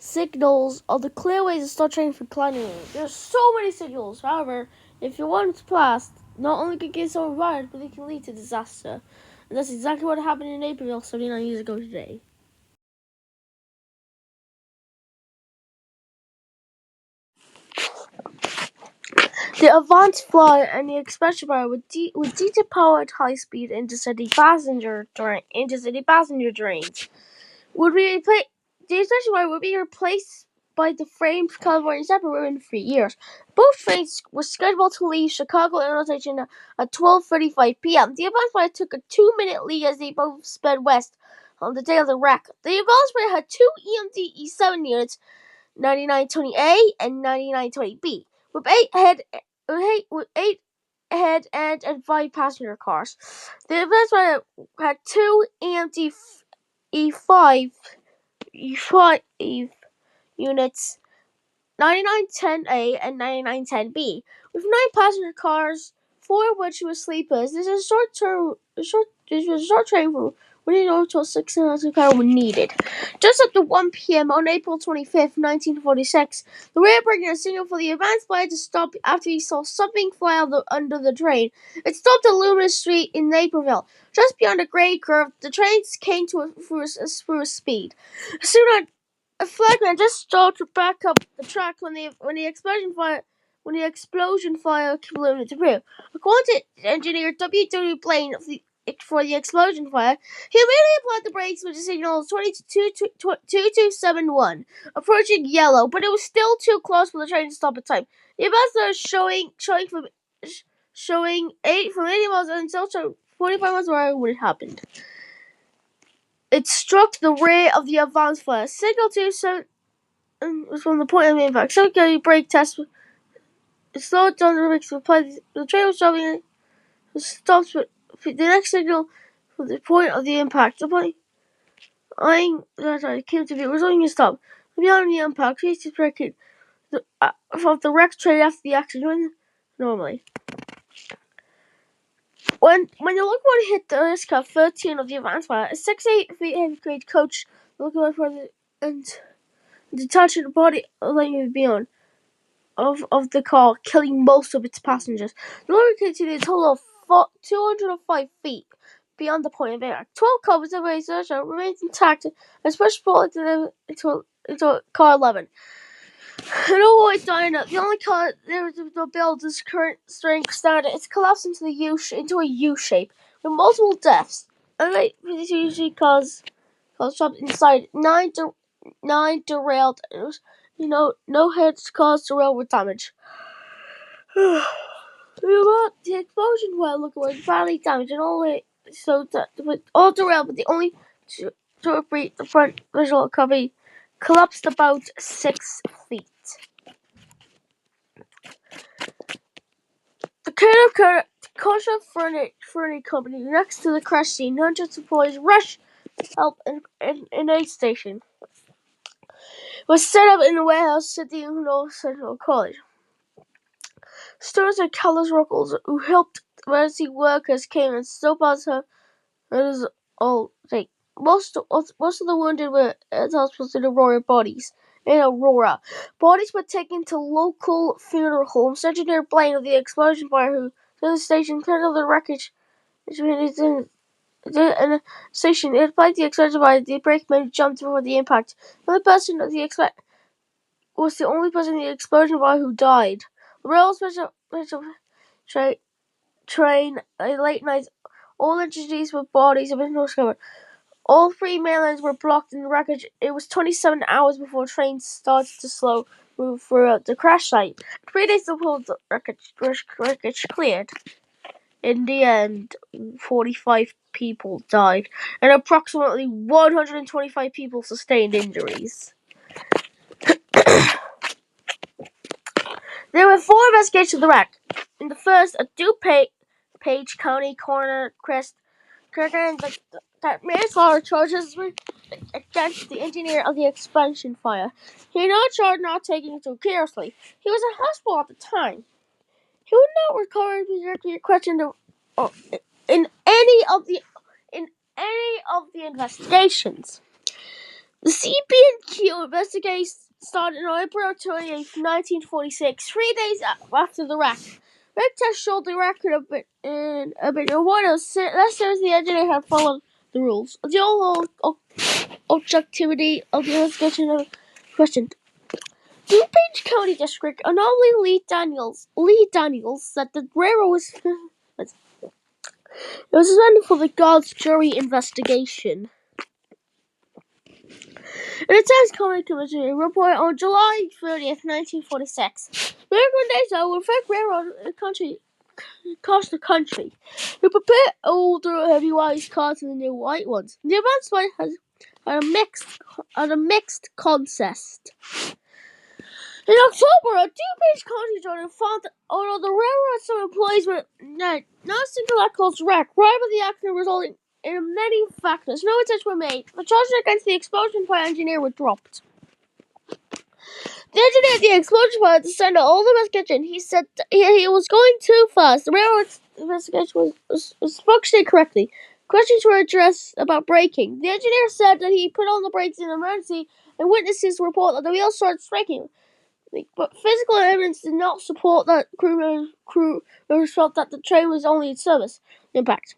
signals of the clear ways to start training for climbing. There's so many signals. However, if your one is passed, not only can get someone fired, but it can lead to disaster. And that's exactly what happened in Naperville 79 years ago today. The Avant Fly and the Expression Fire would DC power at high speed intercity passenger trains would be replaced. The Expression Fire would be replaced by the framed California Zephyr in 3 years. Both trains were scheduled to leave Chicago Illinois Station at 12:35 p.m. The Avant Fire took a 2-minute lead as they both sped west on the day of the wreck. The Avant Fire had two EMD E7 units, 9920A and 9920B, with eight head and 5 passenger cars. The Avant Fire had two EMD E5 units, 9910A and 9910B, with 9 passenger cars, 4 of which were sleepers. This was a short train for when you know until 6 hours of power when needed. Just after 1 p.m. on April 25th, 1946, the rail bringing a signal for the advance flyer to stop after he saw something fly under the train. It stopped at Loomis Street in Naperville. Just beyond a grade curve, the trains came to a speed. Soon a flagman just started to back up the track when the explosion fire exploded through. According to engineer W. Blaine for the explosion fire, he immediately applied the brakes with the signal 2271, approaching yellow, but it was still too close for the train to stop in time. The ambassador showing 80 miles and still 45 miles per hour when it happened. It struck the rear of the advance flyer. Signal 27 was from the point of impact. Secondary brake test. It slowed down the brakes. The train was stopping. It stopped with the next signal from the point of the impact. The point came to be resulting in stop. Beyond the impact, please braking of the wrecked train after the accident normally. When the locomotive hit the risk of 13 of the advance fire, a 6'8" heavy grade coach locomotive for the and detaching the body laying beyond of the car, killing most of its passengers. The lorry continued a total of 205 feet beyond the point of impact. 12 cars of research remained intact and pushed forward into car 11. No one died. The only car there was to build its current strength standard. It's collapsed into a U shape with multiple deaths. And this usually cause trapped inside. Nine derailed. No heads caused derailment damage. The explosion was badly damaged and all derailed, but the only to repeat the front visual copy collapsed about 6 feet. The Kosher Furniture Company next to the crash scene. Hundreds of employees rushed to help in aid station. It was set up in a warehouse at the North Central College. Students and countless locals who helped emergency workers came and snowballs her. It was all day. Most of the wounded were at hospitals in Aurora. Bodies were taken to local funeral homes. Engineer Blaine of the explosion fire, who to the station, turned over the wreckage and the station. It applied the explosion fire. The brakeman jumped before the impact. The only person was the only person in the explosion fire who died. The rail special train late night. All entities with bodies have been discovered. All 3 mainlands were blocked in the wreckage. It was 27 hours before trains started to slow move throughout the crash site. 3 days before the wreckage cleared. In the end, 45 people died, and approximately 125 people sustained injuries. There were 4 investigations of the wreck. In the first, a DuPage County coroner that manslaughter charges were against the engineer of the explosion fire. He not charged not taking it too seriously. He was in hospital at the time. He would not recover to be directly questioned in any of the investigations. The CB&Q investigation started on April 28, 1946, 3 days after the wreck. Wreck test showed the record a bit one of less times the engineer had followed the rules. The overall objectivity of the investigation questioned. DuPage County District Anomaly Lee Daniels said the railroad was suspended for the God's jury investigation. In a Times County Commission report on July 30th, 1946, recommendations would affect railroad across the country. To prepare older heavyweight cars and the new white ones. The advancement had a mixed contest. In October, a DuPage County journal found that although the railroad some employees were no single act caused wreck, rather the accident resulting in many factors. No attempts were made. The charges against the explosion plant engineer were dropped. The engineer at the explosion plant descended all the investigation. He said he was going too fast. The railroad's investigation was functioning correctly. Questions were addressed about braking. The engineer said that he put on the brakes in an emergency, and witnesses report that the wheels started striking. But physical evidence did not support that crew members felt that the train was only in service. Impact.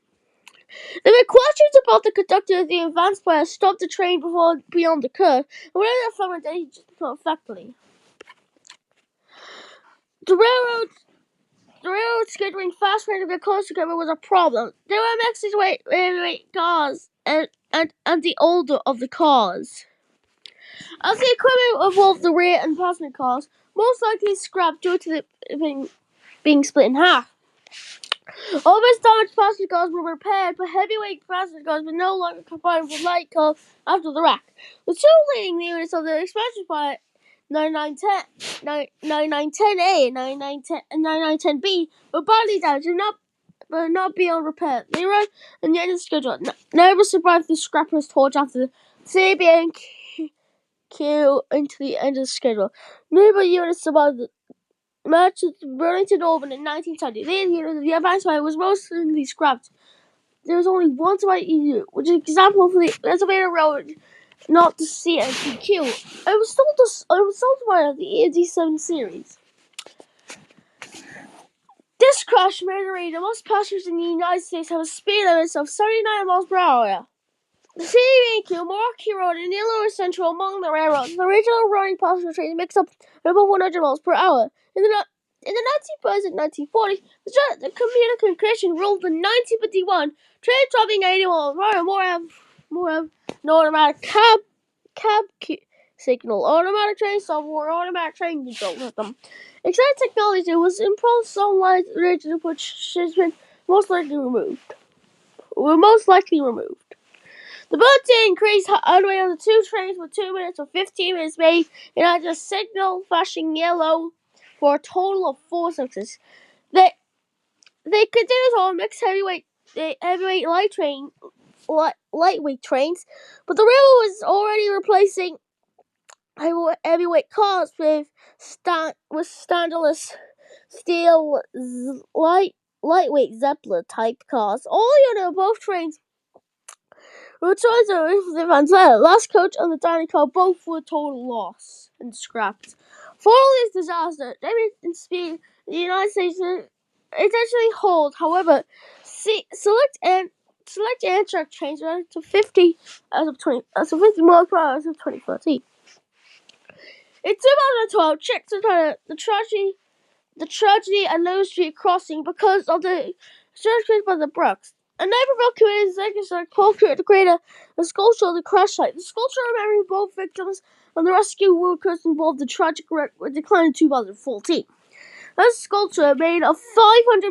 There were questions about the conductor of the advance player stopped the train beyond the curve, and whether that found that he just effectively. The railroad scheduling fast trains to get close together was a problem. There were mixed weight cars and the older of the cars. As the equipment evolved, the rear and passenger cars most likely scrapped due to the being split in half. Almost damaged passenger cars were repaired, but heavyweight passenger cars were no longer combined with light cars after the wreck. The two leading units of the expansion by 9910A and 9910B were badly damaged but not beyond repair. They ran on the end of the schedule. Never survived the scrapper's torch after the CB&Q into the end of the schedule. Nearby units survived the match at Burlington Open in 1970. The advance line was mostly scrapped. There was only one surviving EU, which is an example of the Pennsylvania Railroad, not the CB&Q. It was sold by the AD7 series. This crash made the rate of most passengers in the United States have a speed limit of 79 miles per hour. The CB&Q, Milwaukee Road, and Illinois Central among the railroads. The regional running passenger trains mixed up at about 100 miles per hour. In the 1930s and 1940s, the communication ruled in 1951. Trains traveling 80 miles per hour more have an automatic cab signal. Automatic trains have more automatic train control system. Exciting technology was improved some lines regions which has been most likely removed. The ability increased all the way on the two trains with 2 minutes or 15 minutes made, and had a signal flashing yellow for a total of 4 sections. They continued on mixed heavyweight lightweight trains, but the railroad was already replacing heavyweight cars with standardless steel lightweight Zeppelin type cars. All units of both trains were choice of the Van last coach and the dining car both were total loss and scrapped. Following this disaster, damage and speed the United States essentially hold. However, select Amtrak trains ran to 50 miles per hour as of 2013. In 2012, checks into the tragedy at Low Street Crossing because of the surgery by the Brooks. A Naperville community executive called to create a sculpture of the crash site. The sculpture remembering both victims and the rescue workers involved in the tragic wreck were declined in 2014. This sculpture made of 500